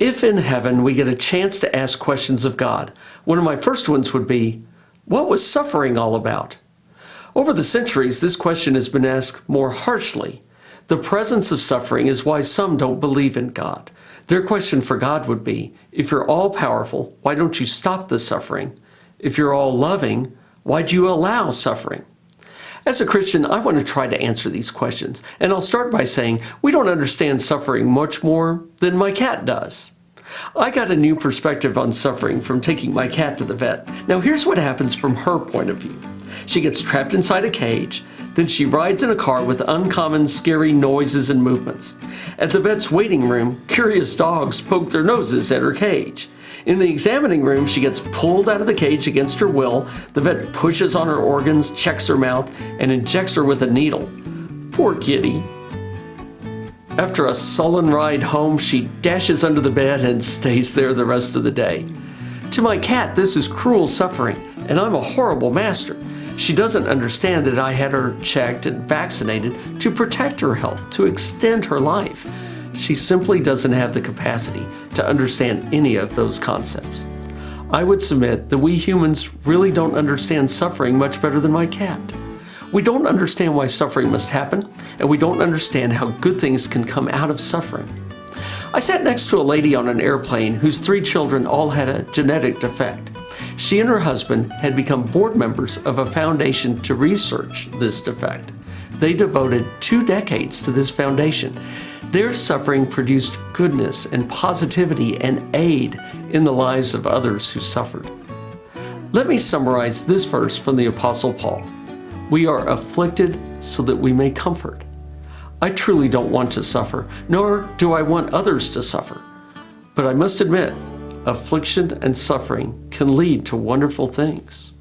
If in heaven we get a chance to ask questions of God, one of my first ones would be, what was suffering all about? Over the centuries, this question has been asked more harshly. The presence of suffering is why some don't believe in God. Their question for God would be, if you're all-powerful, why don't you stop the suffering? If you're all-loving, why do you allow suffering? As a Christian, I want to try to answer these questions, and I'll start by saying we don't understand suffering much more than my cat does. I got a new perspective on suffering from taking my cat to the vet. Now here's what happens from her point of view. She gets trapped inside a cage, then she rides in a car with uncommon scary noises and movements. At the vet's waiting room, curious dogs poke their noses at her cage. In the examining room, she gets pulled out of the cage against her will. The vet pushes on her organs, checks her mouth, and injects her with a needle. Poor kitty. After a sullen ride home, she dashes under the bed and stays there the rest of the day. To my cat, this is cruel suffering, and I'm a horrible master. She doesn't understand that I had her checked and vaccinated to protect her health, to extend her life. She simply doesn't have the capacity to understand any of those concepts. I would submit that we humans really don't understand suffering much better than my cat. We don't understand why suffering must happen, and we don't understand how good things can come out of suffering. I sat next to a lady on an airplane whose 3 children all had a genetic defect. She and her husband had become board members of a foundation to research this defect. They devoted 2 decades to this foundation. Their suffering produced goodness and positivity and aid in the lives of others who suffered. Let me summarize this verse from the Apostle Paul. We are afflicted so that we may comfort. I truly don't want to suffer, nor do I want others to suffer. But I must admit, affliction and suffering can lead to wonderful things.